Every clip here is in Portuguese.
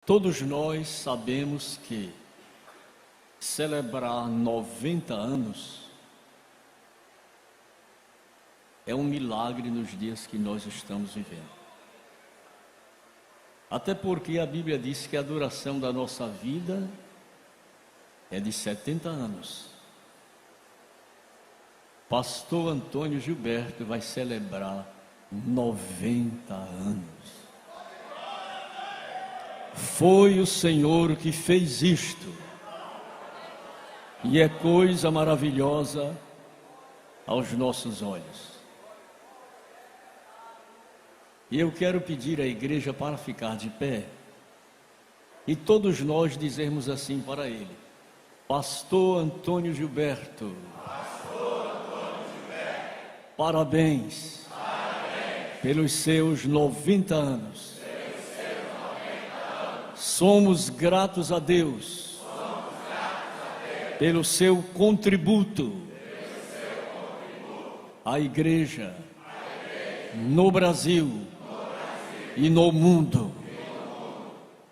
Todos nós sabemos que celebrar 90 anos é um milagre nos dias que nós estamos vivendo. Até porque a Bíblia diz que a duração da nossa vida é de 70 anos. Pastor Antônio Gilberto vai celebrar 90 anos. Foi o Senhor que fez isto. E é coisa maravilhosa aos nossos olhos. E eu quero pedir à igreja para ficar de pé e todos nós dizermos assim para ele: Pastor Antônio Gilberto, parabéns, pelos seus 90 anos. Somos gratos a Deus pelo seu contributo à igreja no Brasil e no mundo.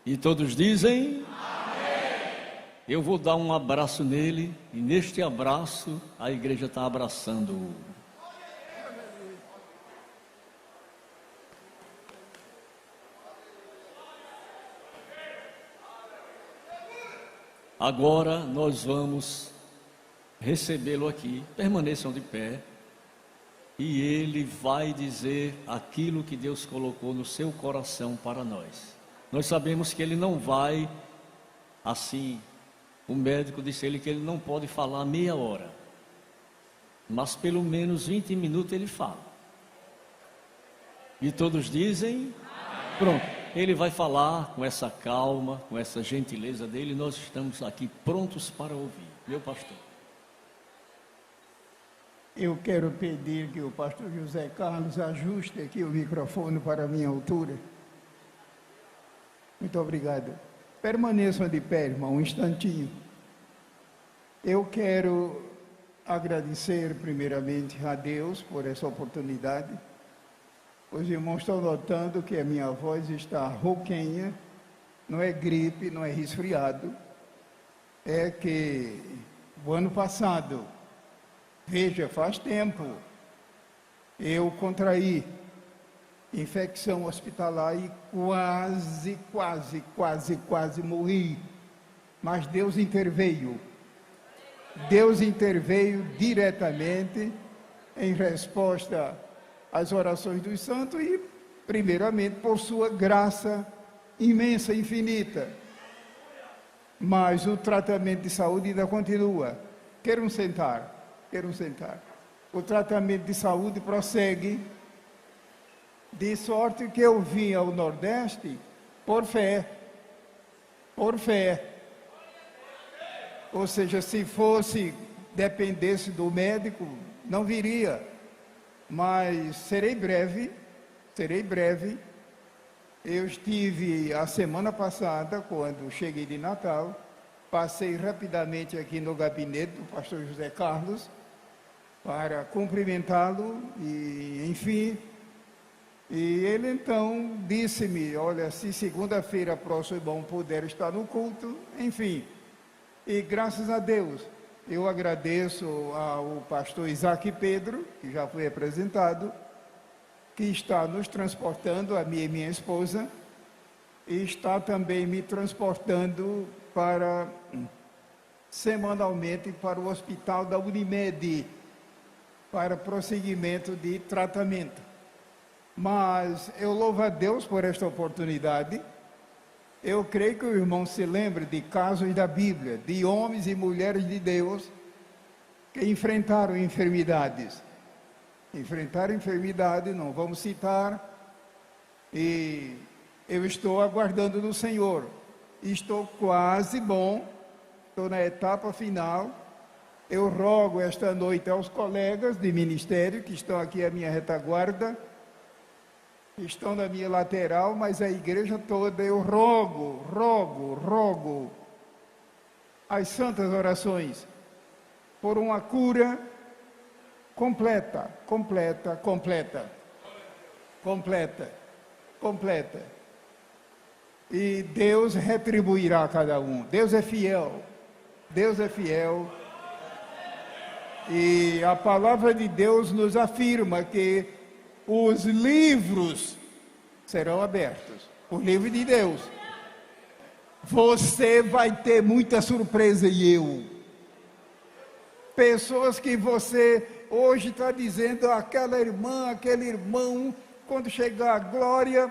E todos dizem amém. Eu vou dar um abraço nele, e neste abraço a igreja está abraçando-o. Agora nós vamos recebê-lo aqui. Permaneçam de pé. E ele vai dizer aquilo que Deus colocou no seu coração para nós. Nós sabemos que ele não vai, assim, o médico disse a ele que ele não pode falar meia hora. Mas pelo menos 20 minutos ele fala. E todos dizem, pronto. Ele vai falar com essa calma, com essa gentileza dele. Nós estamos aqui prontos para ouvir. Meu pastor. Eu quero pedir que o pastor José Carlos ajuste aqui o microfone para a minha altura. Muito obrigado. Permaneçam de pé, irmão, um instantinho. Eu quero agradecer primeiramente a Deus por essa oportunidade. Os irmãos estão notando que a minha voz está rouquenha, não é gripe, não é resfriado. É que o ano passado, veja, faz tempo, eu contraí infecção hospitalar e quase morri. Mas Deus interveio. Deus interveio diretamente em resposta às orações dos santos e, primeiramente, por sua graça imensa, infinita. Mas o tratamento de saúde ainda continua. Queiram sentar. O tratamento de saúde prossegue, de sorte que eu vim ao Nordeste por fé. Ou seja, se dependesse do médico, não viria. Mas serei breve. Eu estive a semana passada, quando cheguei de Natal, passei rapidamente aqui no gabinete do pastor José Carlos, para cumprimentá-lo e, enfim, e ele então disse-me, olha, se segunda-feira próxima o irmão puder estar no culto, enfim, e graças a Deus, eu agradeço ao pastor Isaac Pedro, que já foi apresentado, que está nos transportando, a minha e minha esposa, e está também me transportando semanalmente para o hospital da Unimed, para prosseguimento de tratamento. Mas eu louvo a Deus por esta oportunidade. Eu creio que o irmão se lembre de casos da Bíblia, de homens e mulheres de Deus que enfrentaram enfermidades. Não vamos citar, e eu estou aguardando no Senhor. Estou quase bom, estou na etapa final. Eu rogo esta noite aos colegas de ministério que estão aqui à minha retaguarda, estão na minha lateral, mas a igreja toda, eu rogo as santas orações por uma cura completa. e Deus retribuirá a cada um. Deus é fiel. Deus é fiel. E a palavra de Deus nos afirma que os livros serão abertos. O livro de Deus. Você vai ter muita surpresa e eu. Pessoas que você hoje está dizendo, aquela irmã, aquele irmão, quando chegar a glória,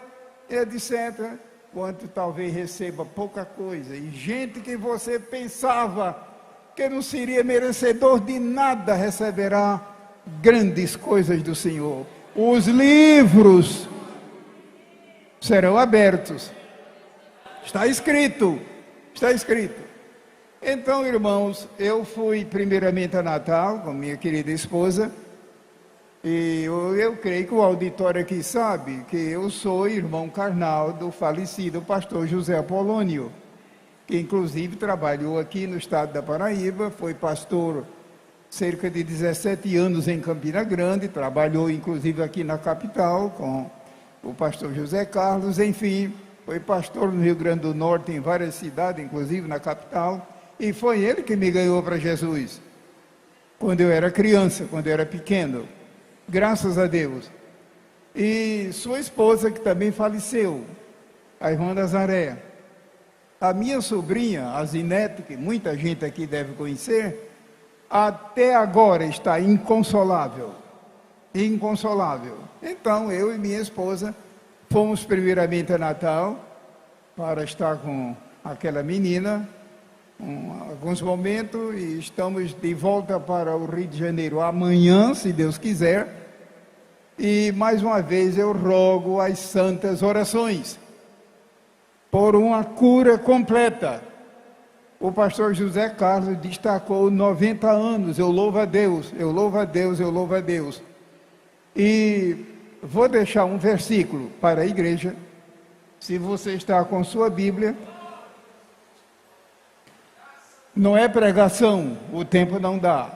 etc., quanto talvez receba pouca coisa. E gente que você pensava que não seria merecedor de nada, receberá grandes coisas do Senhor. Os livros serão abertos. Está escrito. Está escrito. Então, irmãos, eu fui primeiramente a Natal com minha querida esposa. E eu creio que o auditório aqui sabe que eu sou irmão carnal do falecido pastor José Apolônio, que inclusive trabalhou aqui no estado da Paraíba, foi pastor cerca de 17 anos em Campina Grande, trabalhou inclusive aqui na capital com o pastor José Carlos, enfim, foi pastor no Rio Grande do Norte, em várias cidades, inclusive na capital, e foi ele que me ganhou para Jesus, quando eu era criança, quando eu era pequeno. Graças a Deus. E sua esposa, que também faleceu, a irmã Nazaré. A minha sobrinha, a Zinete, que muita gente aqui deve conhecer, até agora está inconsolável. Inconsolável. Então, eu e minha esposa fomos primeiramente a Natal para estar com aquela menina alguns momentos e estamos de volta para o Rio de Janeiro amanhã, se Deus quiser. E mais uma vez eu rogo as santas orações por uma cura completa. O pastor José Carlos destacou 90 anos, eu louvo a Deus, eu louvo a Deus, eu louvo a Deus. E vou deixar um versículo para a igreja, se você está com sua Bíblia. Não é pregação, o tempo não dá.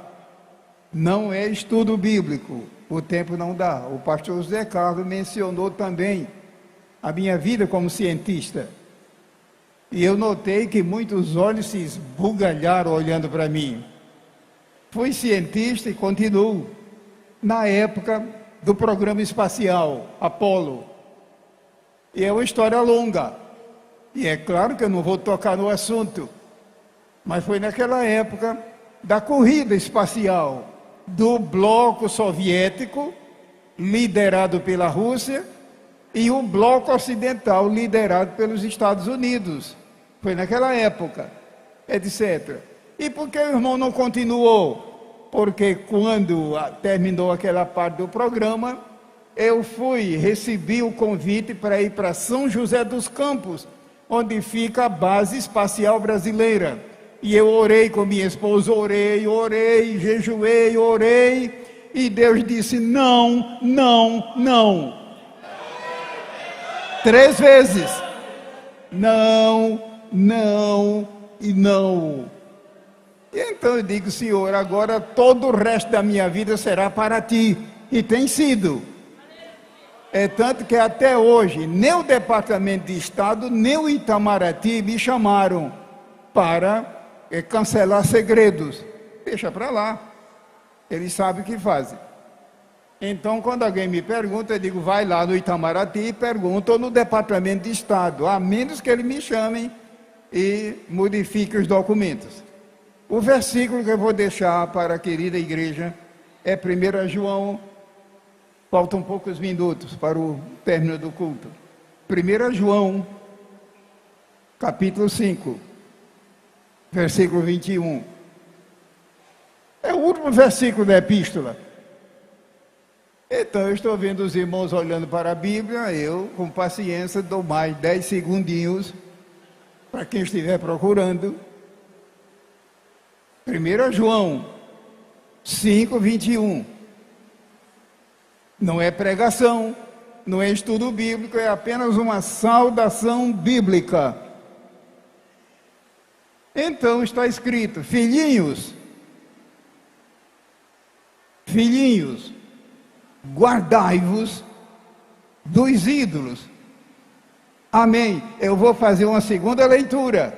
Não é estudo bíblico, o tempo não dá. O pastor José Carlos mencionou também a minha vida como cientista. E eu notei que muitos olhos se esbugalharam olhando para mim. Fui cientista e continuo na época do programa espacial, Apolo. E é uma história longa. E é claro que eu não vou tocar no assunto. Mas foi naquela época da corrida espacial do bloco soviético, liderado pela Rússia, e o bloco ocidental, liderado pelos Estados Unidos. Foi naquela época, etc. E por que o irmão não continuou? Porque quando terminou aquela parte do programa, eu recebi o convite para ir para São José dos Campos, onde fica a base espacial brasileira. E eu orei com minha esposa, orei, jejuei, orei, e Deus disse, não, não, não. 3 vezes. Não, não e não. E então eu digo, Senhor, agora todo o resto da minha vida será para Ti. E tem sido. É tanto que até hoje, nem o Departamento de Estado, nem o Itamaraty me chamaram para cancelar segredos. Deixa para lá. Eles sabem o que fazem. Então, quando alguém me pergunta, eu digo, vai lá no Itamaraty e pergunta, ou no Departamento de Estado, a menos que eles me chamem e modifiquem os documentos. O versículo que eu vou deixar para a querida igreja é 1 João, faltam poucos minutos para o término do culto. 1 João, capítulo 5. Versículo 21. É o último versículo da epístola. Então, eu estou vendo os irmãos olhando para a Bíblia, eu, com paciência, dou mais 10 segundinhos para quem estiver procurando. 1 João 5, 21. Não é pregação, não é estudo bíblico, é apenas uma saudação bíblica. Então está escrito, filhinhos, guardai-vos dos ídolos. Amém. Eu vou fazer uma segunda leitura.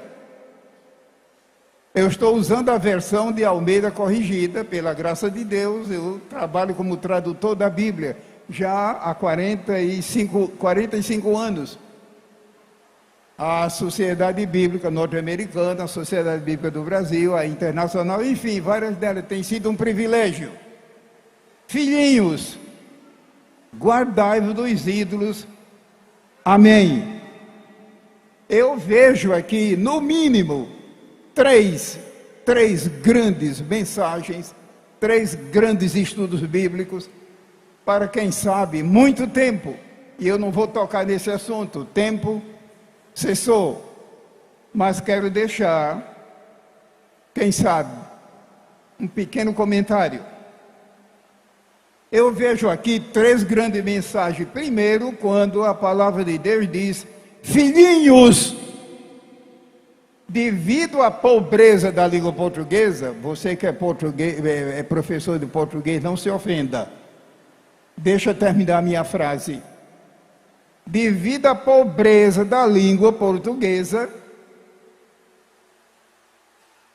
Eu estou usando a versão de Almeida corrigida, pela graça de Deus. Eu trabalho como tradutor da Bíblia já há 45 anos. A Sociedade Bíblica Norte-Americana, a Sociedade Bíblica do Brasil, a Internacional, enfim, várias delas têm sido um privilégio. Filhinhos, guardai-vos dos ídolos. Amém. Eu vejo aqui, no mínimo, três grandes mensagens, 3 grandes estudos bíblicos, para quem sabe, muito tempo, e eu não vou tocar nesse assunto, o tempo cessou, mas quero deixar, quem sabe, um pequeno comentário. Eu vejo aqui 3 grandes mensagens. Primeiro, quando a palavra de Deus diz: filhinhos, devido à pobreza da língua portuguesa, você que é português, é professor de português, não se ofenda. Deixa eu terminar a minha frase. Devido à pobreza da língua portuguesa,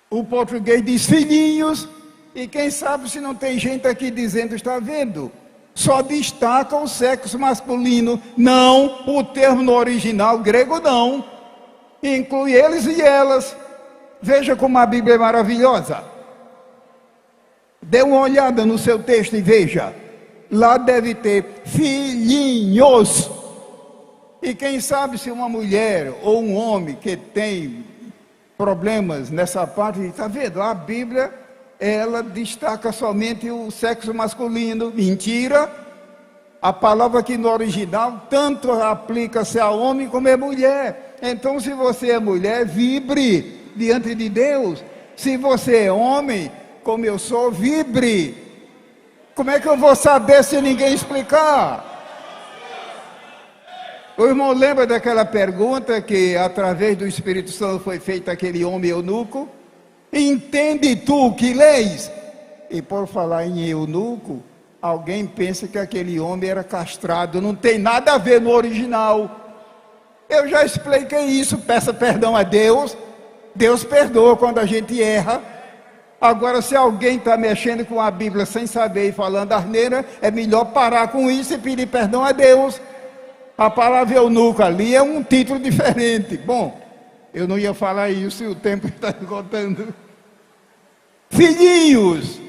o português diz filhinhos, e quem sabe se não tem gente aqui dizendo, está vendo? Só destaca o sexo masculino, não o termo no original grego, não. Inclui eles e elas. Veja como a Bíblia é maravilhosa. Dê uma olhada no seu texto e veja. Lá deve ter filhinhos. E quem sabe se uma mulher ou um homem que tem problemas nessa parte, está vendo? A Bíblia, ela destaca somente o sexo masculino. Mentira. A palavra aqui no original tanto aplica-se a homem como a mulher. Então, se você é mulher, vibre diante de Deus. Se você é homem, como eu sou, vibre. Como é que eu vou saber se ninguém explicar? O irmão lembra daquela pergunta que através do Espírito Santo foi feito aquele homem eunuco? Entende tu que leis? E por falar em eunuco, alguém pensa que aquele homem era castrado. Não tem nada a ver no original. Eu já expliquei isso, peça perdão a Deus. Deus perdoa quando a gente erra. Agora, se alguém está mexendo com a Bíblia sem saber e falando asneira, é melhor parar com isso e pedir perdão a Deus. A palavra eunuco ali é um título diferente. Bom, eu não ia falar isso e o tempo está esgotando. Filhinhos,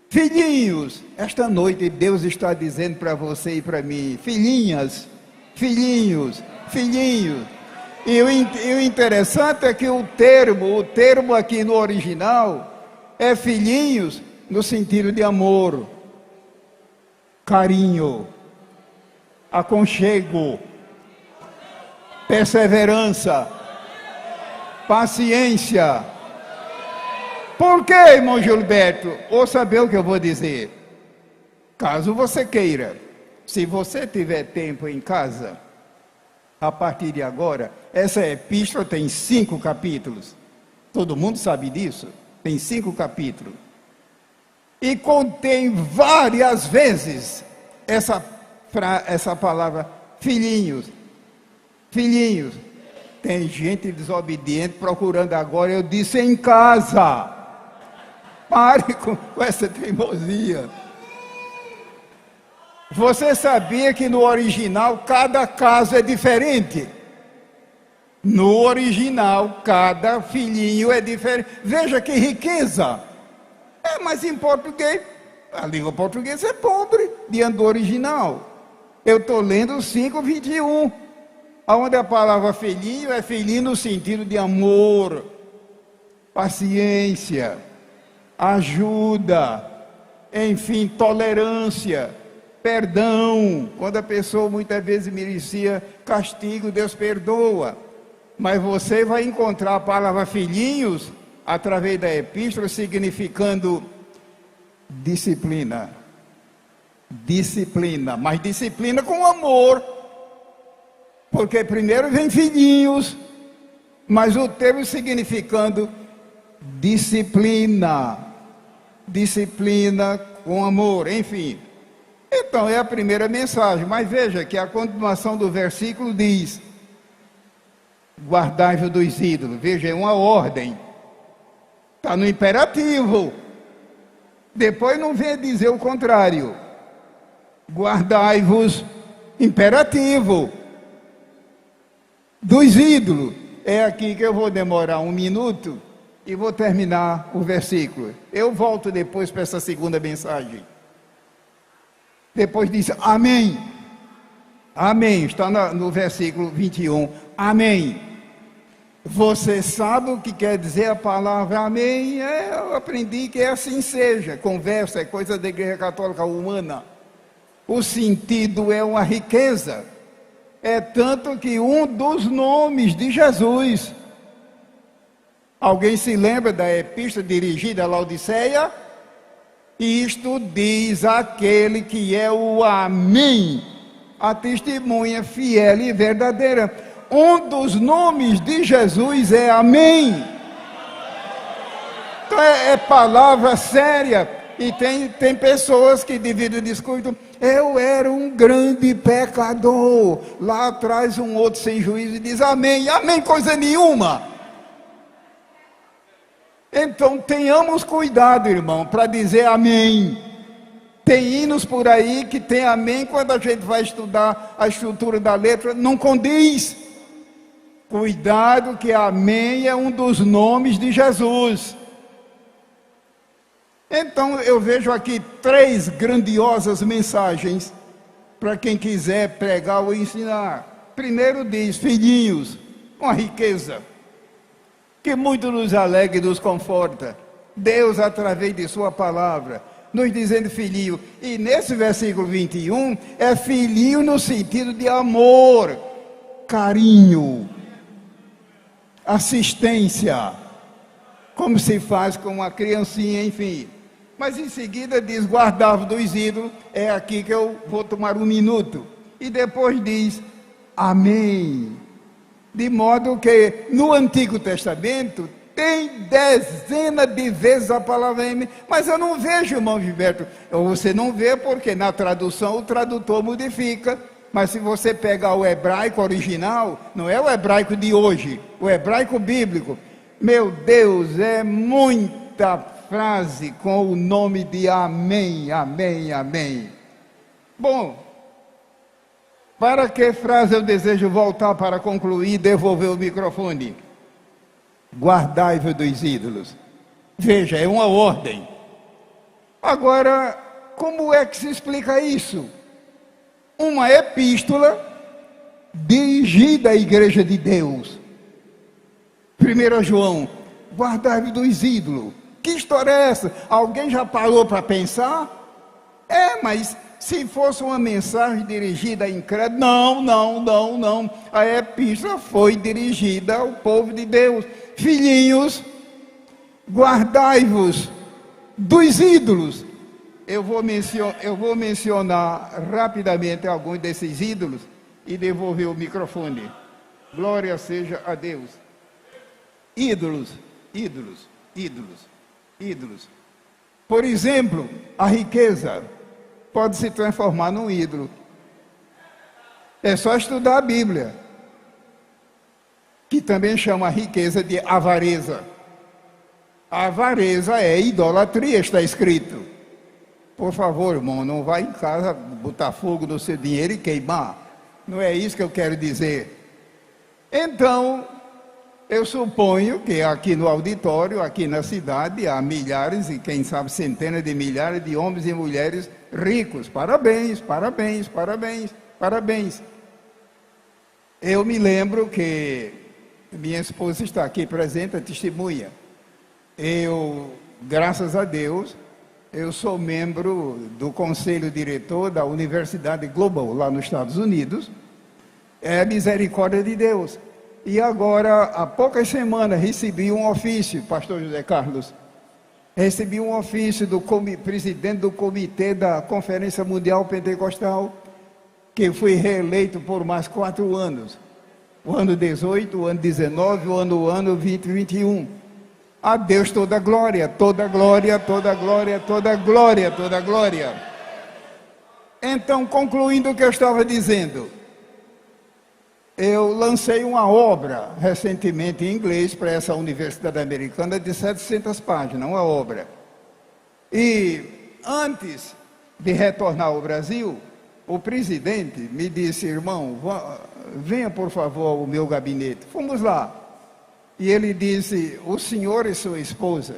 filhinhos, esta noite Deus está dizendo para você e para mim, filhinhas, filhinhos, filhinhos. E o interessante é que o termo aqui no original é filhinhos no sentido de amor, carinho, aconchego, perseverança, paciência. Por quê, irmão Gilberto? Ouça bem o que eu vou dizer. Caso você queira, se você tiver tempo em casa, a partir de agora, essa epístola tem 5 capítulos. Todo mundo sabe disso? Tem 5 capítulos. E contém várias vezes essa palavra, filhinhos. Filhinhos. Tem gente desobediente procurando agora, eu disse em casa. Pare com essa teimosia. Você sabia que no original cada caso é diferente? No original, cada filhinho é diferente. Veja que riqueza. Mas em português, a língua portuguesa é pobre diante do original. Eu estou lendo 5:21, onde a palavra filhinho é filhinho no sentido de amor, paciência, ajuda, enfim, tolerância, perdão. Quando a pessoa muitas vezes merecia castigo, Deus perdoa. Mas você vai encontrar a palavra filhinhos através da epístola significando disciplina. Disciplina, mas disciplina com amor. Porque primeiro vem filhinhos, mas o termo significando disciplina. Disciplina com amor, enfim. Então, é a primeira mensagem, mas veja que a continuação do versículo diz: guardai-vos dos ídolos. Veja, é uma ordem, está no imperativo. Depois não vem dizer o contrário. Guardai-vos, imperativo, dos ídolos. É aqui que eu vou demorar 1 minuto e vou terminar o versículo. Eu volto depois para essa segunda mensagem. Depois diz amém. Amém, está no versículo 21. Amém. Você sabe o que quer dizer a palavra amém? Eu aprendi que é assim seja. Conversa é coisa da Igreja Católica humana. O sentido é uma riqueza. É tanto que um dos nomes de Jesus. Alguém se lembra da epístola dirigida a Laodiceia? Isto diz aquele que é o amém, a testemunha fiel e verdadeira. Um dos nomes de Jesus é amém. Então é palavra séria. E tem pessoas que dividem o discurso. Eu era um grande pecador. Lá atrás um outro sem juízo diz amém. Amém coisa nenhuma. Então tenhamos cuidado, irmão, para dizer amém. Tem hinos por aí que tem amém, quando a gente vai estudar a estrutura da letra, não condiz. Cuidado que amém é um dos nomes de Jesus. Então eu vejo aqui 3 grandiosas mensagens para quem quiser pregar ou ensinar. Primeiro diz, filhinhos, uma riqueza que muito nos alegra e nos conforta. Deus, através de sua palavra, nos dizendo filhinho. E nesse versículo 21, é filhinho no sentido de amor, carinho, assistência, como se faz com uma criancinha, enfim. Mas em seguida diz, guardava dos ídolos. É aqui que eu vou tomar 1 minuto. E depois diz, amém. De modo que no Antigo Testamento tem dezenas de vezes a palavra amém. Mas eu não vejo, irmão Gilberto. Você não vê porque na tradução o tradutor modifica. Mas se você pegar o hebraico original, não é o hebraico de hoje, o hebraico bíblico. Meu Deus, é muita frase com o nome de amém, amém, amém. Bom, para que frase eu desejo voltar para concluir e devolver o microfone? Guardai-vos dos ídolos. Veja, é uma ordem. Agora, como é que se explica isso? Uma epístola dirigida à igreja de Deus. 1 João, guardai-vos dos ídolos. Que história é essa? Alguém já parou para pensar? Mas se fosse uma mensagem dirigida a incrédulos, não. A epístola foi dirigida ao povo de Deus. Filhinhos, guardai-vos dos ídolos. Eu vou mencionar rapidamente alguns desses ídolos e devolver o microfone. Glória seja a Deus. Ídolos. Por exemplo, a riqueza pode se transformar num ídolo. É só estudar a Bíblia, que também chama a riqueza de avareza. A avareza é idolatria, está escrito. Por favor, irmão, não vá em casa botar fogo no seu dinheiro e queimar. Não é isso que eu quero dizer. Então, eu suponho que aqui no auditório, aqui na cidade, há milhares e quem sabe centenas de milhares de homens e mulheres ricos. Parabéns. Eu me lembro que minha esposa está aqui presente, a testemunha. Graças a Deus, eu sou membro do conselho diretor da Universidade Global, lá nos Estados Unidos. É a misericórdia de Deus. E agora, há poucas semanas, recebi um ofício, pastor José Carlos, recebi um ofício do presidente do comitê da Conferência Mundial Pentecostal, que fui reeleito por mais 4 anos. O ano 18, o ano 19, o ano 20 e 21. A Deus toda glória. Então, concluindo o que eu estava dizendo, eu lancei uma obra recentemente em inglês para essa Universidade Americana de 700 páginas, uma obra. E antes de retornar ao Brasil, o presidente me disse: irmão, venha por favor ao meu gabinete. Fomos lá. E ele disse: o senhor e sua esposa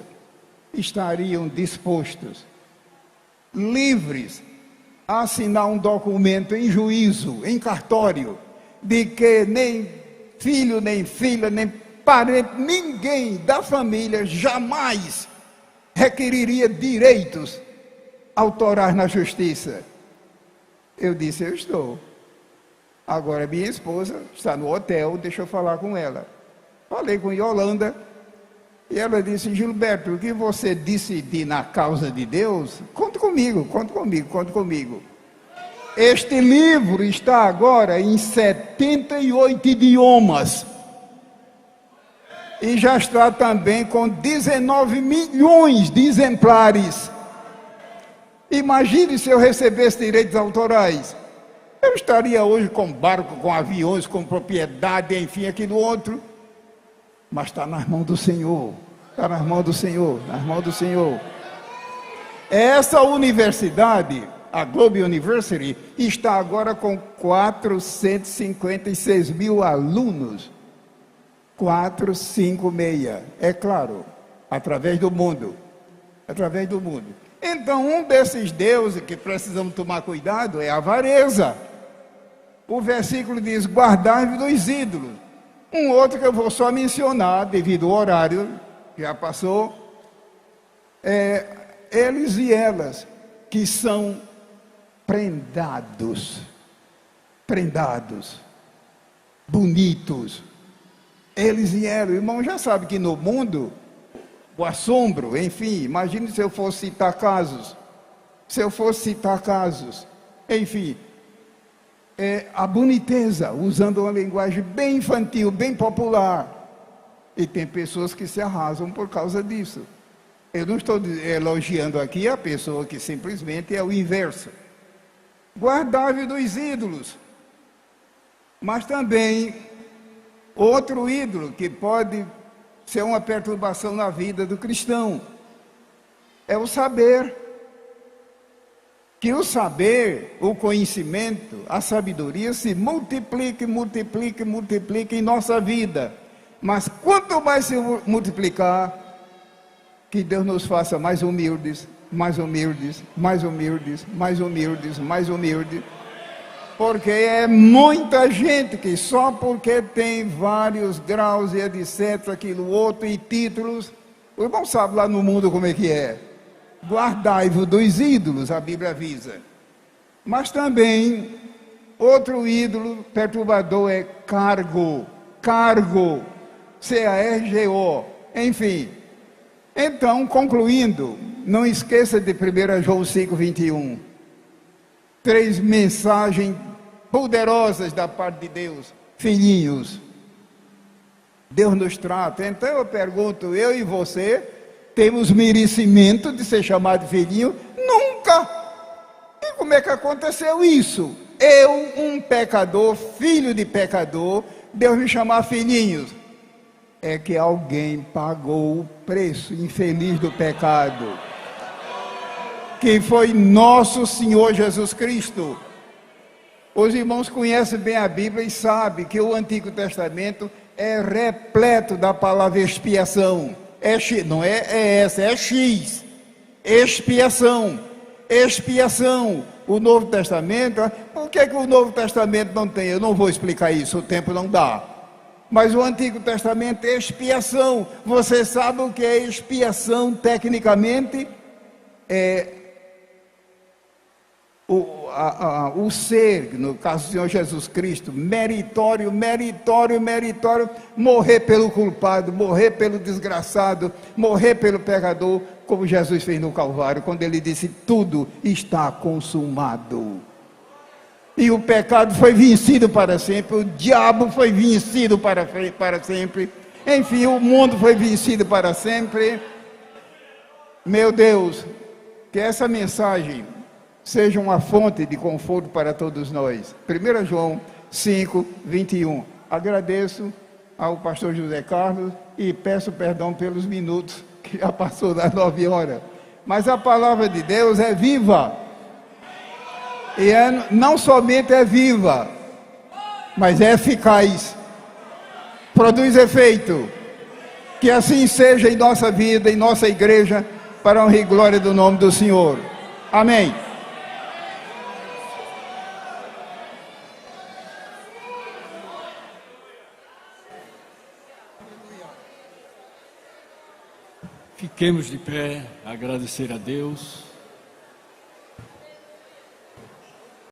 estariam dispostos, livres, a assinar um documento em juízo, em cartório, de que nem filho, nem filha, nem parente, ninguém da família jamais requeriria direitos autorais na justiça. Eu disse: eu estou. Agora minha esposa está no hotel, deixa eu falar com ela. Falei com Yolanda e ela disse: Gilberto, o que você decidir na causa de Deus, conte comigo, conte comigo, conte comigo. Este livro está agora em 78 idiomas. E já está também com 19 milhões de exemplares. Imagine se eu recebesse direitos autorais. Eu estaria hoje com barco, com aviões, com propriedade, enfim, aquilo outro. Mas está nas mãos do Senhor. Está nas mãos do Senhor, nas mãos do Senhor. Essa universidade, a Globe University, está agora com 456 mil alunos. 456, é claro, através do mundo. Através do mundo. Então, um desses deuses que precisamos tomar cuidado é a avareza. O versículo diz: guardai-vos dos ídolos. Um outro que eu vou só mencionar, devido ao horário, já passou, eles e elas, que são prendados, bonitos. Eles e elas, o irmão já sabe que no mundo, o assombro, enfim, imagine se eu fosse citar casos, enfim, a boniteza, usando uma linguagem bem infantil, bem popular, e tem pessoas que se arrasam por causa disso. Eu não estou elogiando aqui a pessoa que simplesmente é o inverso. Guardai-vos dos ídolos, mas também outro ídolo que pode ser uma perturbação na vida do cristão é o saber. Que o saber, o conhecimento, a sabedoria se multiplique em nossa vida. Mas quanto mais se multiplicar, que Deus nos faça mais humildes, porque é muita gente que só porque tem vários graus e etc, aquilo outro, e títulos, o irmão sabe lá no mundo como é que é. Guardai-vos dos ídolos, a Bíblia avisa. Mas também, outro ídolo perturbador é cargo, C-A-R-G-O, enfim. Então, concluindo, não esqueça de 1 João 5:21. 3 mensagens poderosas da parte de Deus. Filhinhos, Deus nos trata. Então eu pergunto, eu e você temos merecimento de ser chamado de filhinho? Nunca! E como é que aconteceu isso? Eu, um pecador, filho de pecador, Deus me chamar filhinhos. É que alguém pagou o preço infeliz do pecado, que foi nosso Senhor Jesus Cristo. Os irmãos conhecem bem a Bíblia e sabem que o Antigo Testamento é repleto da palavra expiação. Não é essa, é X. Expiação. O Novo Testamento, por que o Novo Testamento não tem? Eu não vou explicar isso, o tempo não dá. Mas o Antigo Testamento é expiação. Você sabe o que é expiação tecnicamente? O ser, no caso do Senhor Jesus Cristo, meritório, morrer pelo culpado, morrer pelo desgraçado, morrer pelo pecador, como Jesus fez no Calvário, quando ele disse: tudo está consumado. E o pecado foi vencido para sempre, o diabo foi vencido para sempre, enfim, o mundo foi vencido para sempre. Meu Deus, que essa mensagem seja uma fonte de conforto para todos nós. 1 João 5, 21. Agradeço ao pastor José Carlos e peço perdão pelos minutos que já passou das 9 horas. Mas a palavra de Deus é viva. E não somente é viva, mas é eficaz. Produz efeito. Que assim seja em nossa vida, em nossa igreja, para a honra e glória do nome do Senhor. Amém. Fiquemos de pé, agradecer a Deus.